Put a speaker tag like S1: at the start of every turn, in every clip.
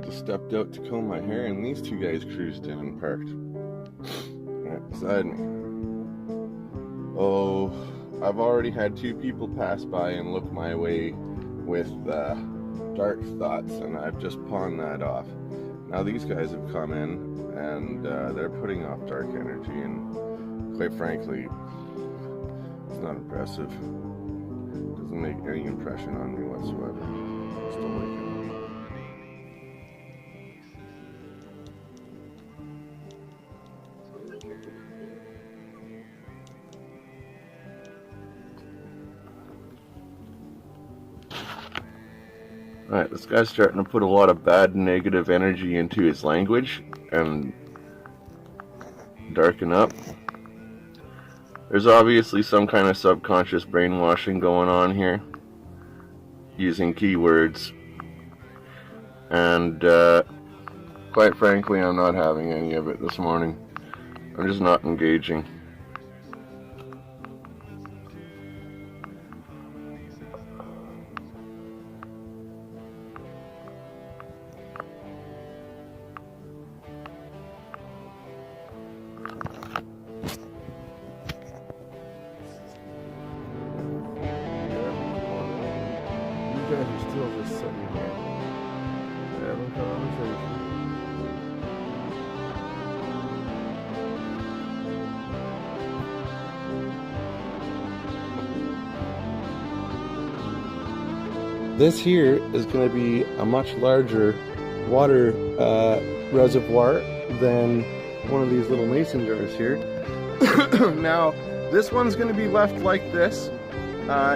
S1: Just stepped out to comb my hair, and these two guys cruised in and parked right beside me. Oh, I've already had two people pass by and look my way with dark thoughts, and I've just pawned that off. Now these guys have come in, and they're putting off dark energy, and quite frankly, it's not impressive. It doesn't make any impression on me whatsoever. Just don't like it. Alright, this guy's starting to put a lot of bad negative energy into his language and darken up. There's obviously some kind of subconscious brainwashing going on here, using keywords, and quite frankly, I'm not having any of it this morning. I'm just not engaging. You guys are still just sitting here having conversation. This here is going to be a much larger water reservoir than one of these little mason jars here. Now, this one's going to be left like this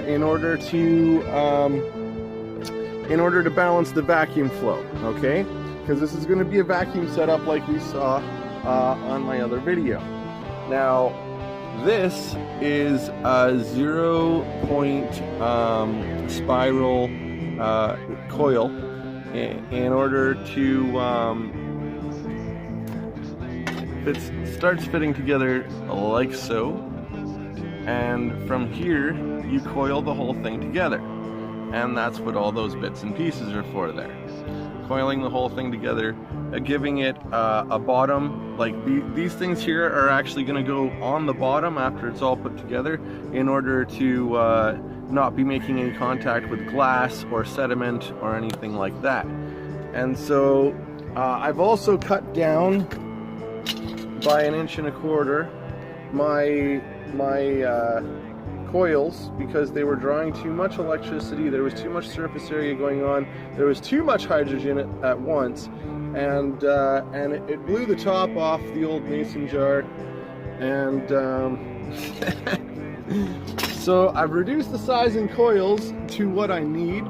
S1: in order to balance the vacuum flow, okay? Because this is going to be a vacuum setup like we saw on my other video. Now, this is a 0-point spiral coil in order to it starts fitting together like so, and from here you coil the whole thing together, and that's what all those bits and pieces are for there. Coiling the whole thing together, giving it a bottom, like these things here are actually going to go on the bottom after it's all put together in order to not be making any contact with glass or sediment or anything like that. And so I've also cut down by 1.25 inches my coils, because they were drawing too much electricity, there was too much surface area going on, there was too much hydrogen at once, and it blew the top off the old mason jar, and so I've reduced the size in coils to what I need,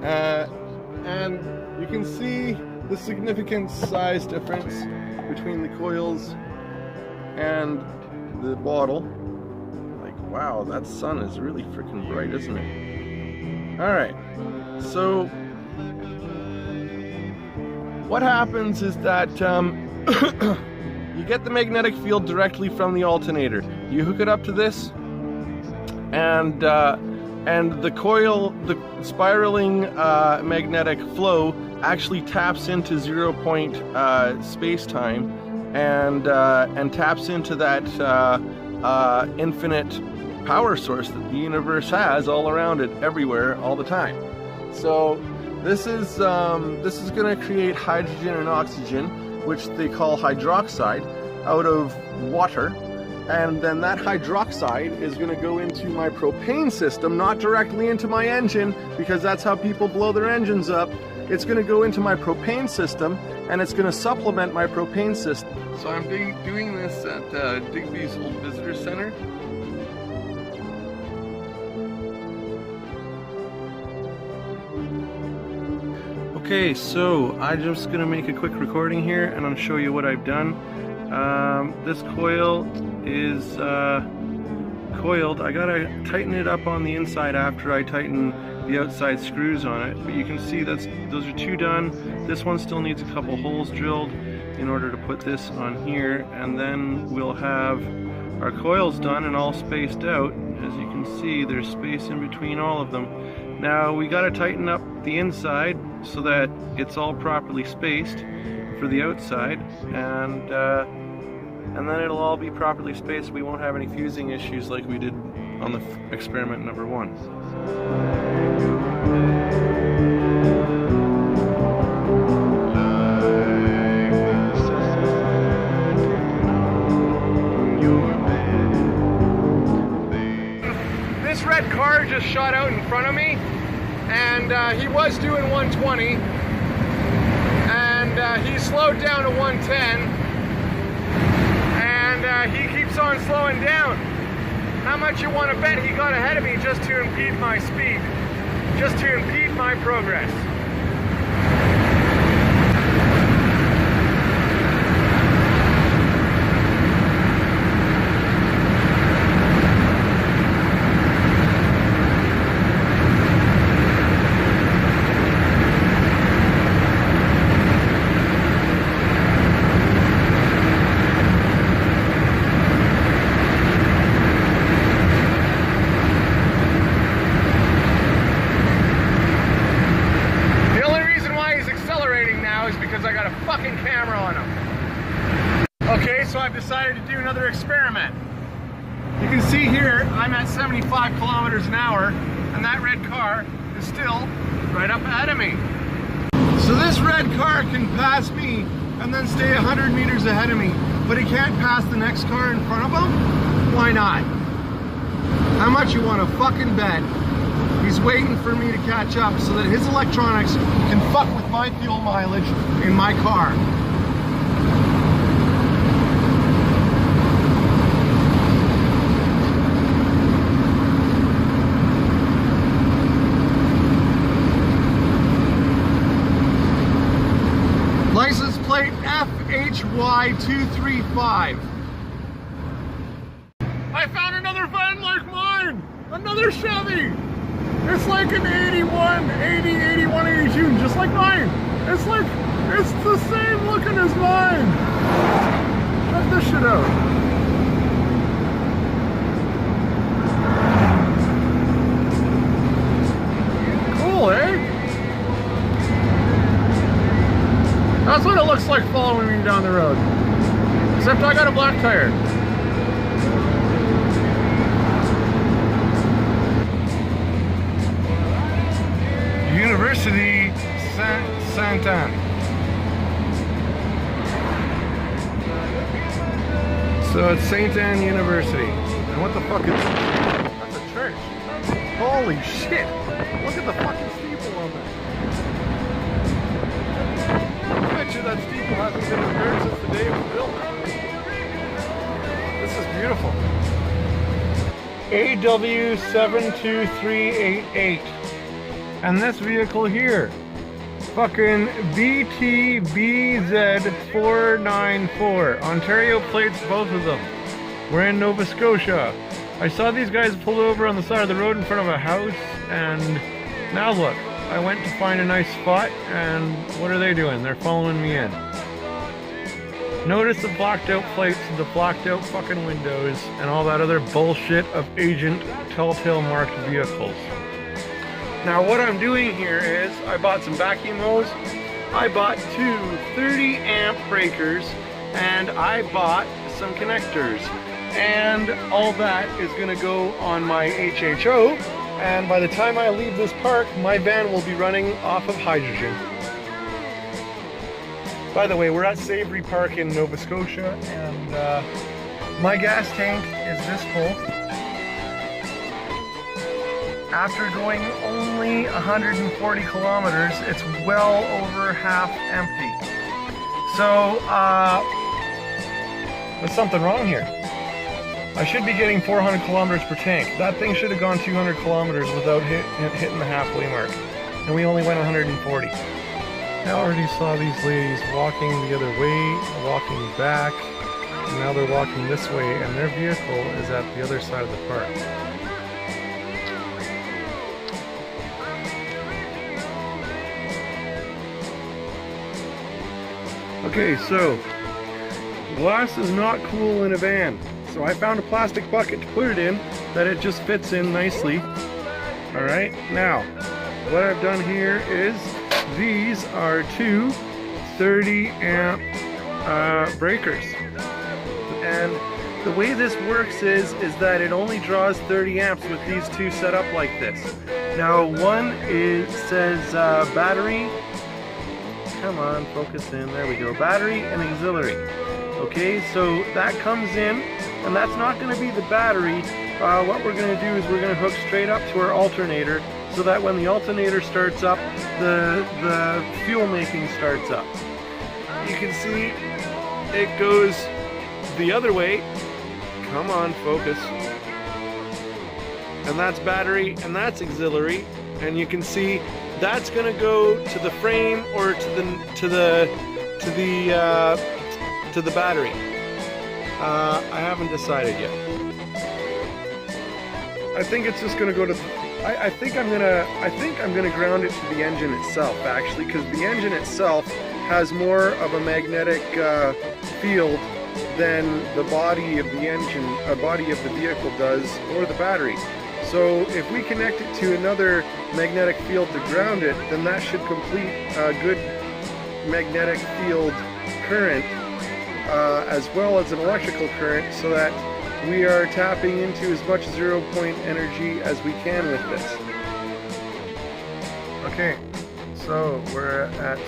S1: and you can see the significant size difference between the coils and the bottle. Like, wow, that sun is really freaking bright, isn't it? Alright, so what happens is that you get the magnetic field directly from the alternator. You hook it up to this, and the coil, the spiraling magnetic flow actually taps into 0-point space-time and taps into that infinite power source that the universe has all around it, everywhere, all the time. So this is going to create hydrogen and oxygen, which they call hydroxide, out of water. And then that hydroxide is going to go into my propane system, not directly into my engine, because that's how people blow their engines up. It's going to go into my propane system, and it's going to supplement my propane system. So I'm doing this at Digby's Old Visitor Center. Okay, so I'm just going to make a quick recording here, and I'll show you what I've done. This coil is coiled. I gotta tighten it up on the inside after I tighten the outside screws on it, but you can see those are two done. This one still needs a couple holes drilled in order to put this on here, and then we'll have our coils done and all spaced out, As you can see, there's space in between all of them. Now we got to tighten up the inside so that it's all properly spaced for the outside, and then it'll all be properly spaced. We won't have any fusing issues like we did on the experiment number 1.
S2: This red car just shot out in front of me, and he was doing 120, and he slowed down to 110, and he keeps on slowing down. How much you want to bet he got ahead of me just to impede my speed, just to impede my progress? Okay, so I've decided to do another experiment. You can see here, I'm at 75 kilometers an hour, and that red car is still right up ahead of me. So this red car can pass me and then stay 100 meters ahead of me, but he can't pass the next car in front of him? Why not? How much you want to fucking bet he's waiting for me to catch up so that his electronics can fuck with my fuel mileage in my car? License plate FHY235. I found another van like mine! Another Chevy! It's like an 81, 80, 81, 82, just like mine! It's the same looking as mine! Check this shit out. Cool, eh? That's what it looks like following me down the road. Except I got a black tire. University Saint Anne. So it's Saint Anne University. And what the fuck is that? That's a church. Holy shit! Look at the fucking steeple on that. I bet you that steeple hasn't been repaired since the day it was built. This is beautiful. AW72388. And this vehicle here, fucking BTBZ494. Ontario plates, both of them. We're in Nova Scotia. I saw these guys pulled over on the side of the road in front of a house, and now look, I went to find a nice spot, and what are they doing? They're following me in. Notice the blacked out plates, the blacked out fucking windows, and all that other bullshit of agent telltale marked vehicles. Now what I'm doing here is, I bought some vacuum hose, I bought two 30 amp breakers, and I bought some connectors. And all that is gonna go on my HHO, and by the time I leave this park, my van will be running off of hydrogen. By the way, we're at Savory Park in Nova Scotia, and my gas tank is this full. After going only 140 kilometers, it's well over half empty. So, there's something wrong here. I should be getting 400 kilometers per tank. That thing should have gone 200 kilometers without hitting the halfway mark. And we only went 140. I already saw these ladies walking the other way, walking back, and now they're walking this way, and their vehicle is at the other side of the park. Okay, so glass is not cool in a van. So I found a plastic bucket to put it in that it just fits in nicely. All right, now what I've done here is these are two 30 amp breakers, and the way this works is that it only draws 30 amps with these two set up like this. Now one says battery, come on, focus in, there we go, battery and auxiliary. Okay, so that comes in, and that's not going to be the battery. What we're going to do is we're going to hook straight up to our alternator, so that when the alternator starts up, the fuel making starts up. You can see it goes the other way. Come on, focus. And that's battery, and that's auxiliary, and you can see that's going to go to the frame or to the battery. I haven't decided yet. I think it's just going to go to. I think I'm gonna ground it to the engine itself, actually, because the engine itself has more of a magnetic field than the body of the engine, body of the vehicle does, or the battery. So if we connect it to another magnetic field to ground it, then that should complete a good magnetic field current, as well as an electrical current, so that we are tapping into as much zero point energy as we can with this. Okay, so we're at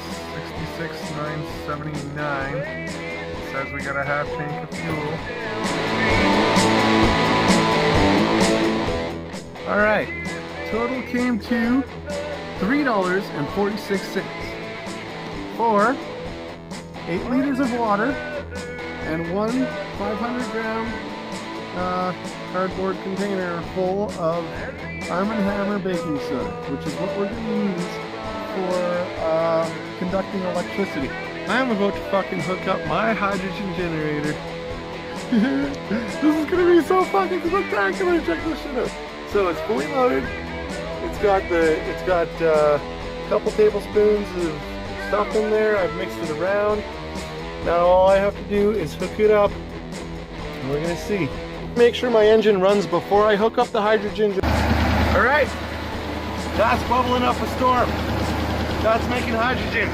S2: 66,979. It says we got a half tank of fuel. Alright, total came to $3.46 for 8 liters of water and one 500 gram cardboard container full of Arm & Hammer baking soda, which is what we're going to use for conducting electricity. I'm about to fucking hook up my hydrogen generator. This is going to be so fucking spectacular. Check this shit out. So it's fully loaded. It's got a couple tablespoons of stuff in there. I've mixed it around. Now all I have to do is hook it up, and we're going to see. Make sure my engine runs before I hook up the hydrogen. All right, that's bubbling up a storm. That's making hydrogen.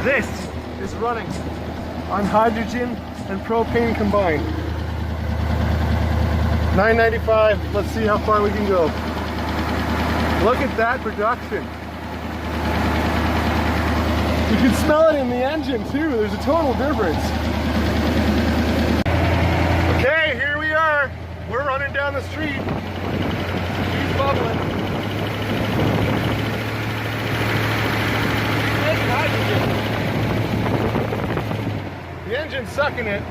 S2: This is running on hydrogen and propane combined. 995, let's see how far we can go. Look at that production. You can smell it in the engine too, there's a total difference. Okay, here we are. We're running down the street. She's bubbling. She's making hydrogen. The engine's sucking it.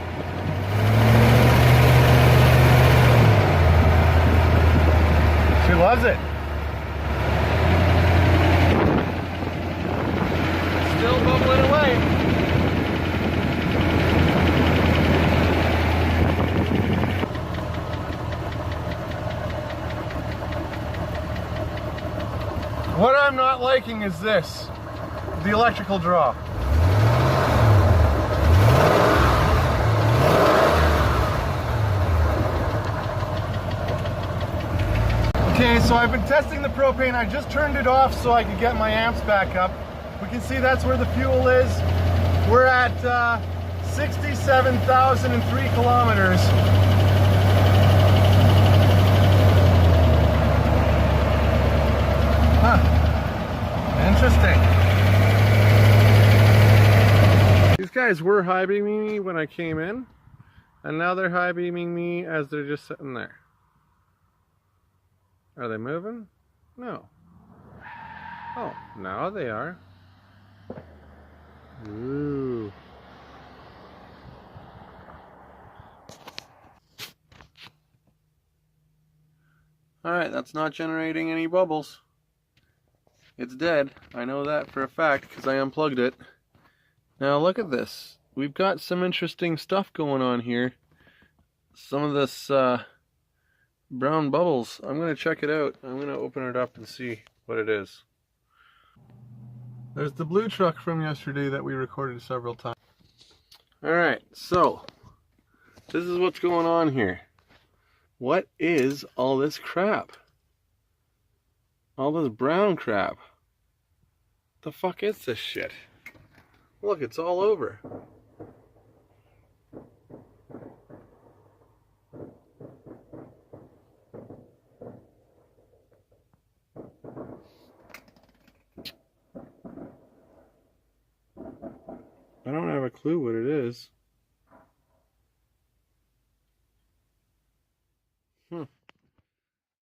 S2: She loves it. Still bubbling away. What I'm not liking is this, the electrical draw. Okay, so I've been testing the propane. I just turned it off so I could get my amps back up. We can see that's where the fuel is. We're at 67,003 kilometers. Huh. Interesting. These guys were high beaming me when I came in, and now they're high beaming me as they're just sitting there. Are they moving? No. Oh, now they are. Ooh. Alright, that's not generating any bubbles. It's dead. I know that for a fact because I unplugged it. Now look at this. We've got some interesting stuff going on here. Some of this brown bubbles. I'm going to check it out. I'm going to open it up and see what it is. There's the blue truck from yesterday that we recorded several times. Alright, so
S1: This is what's going on here. What is all this crap? All this brown crap. The fuck is this shit? Look, it's all over. I don't have a clue what it is.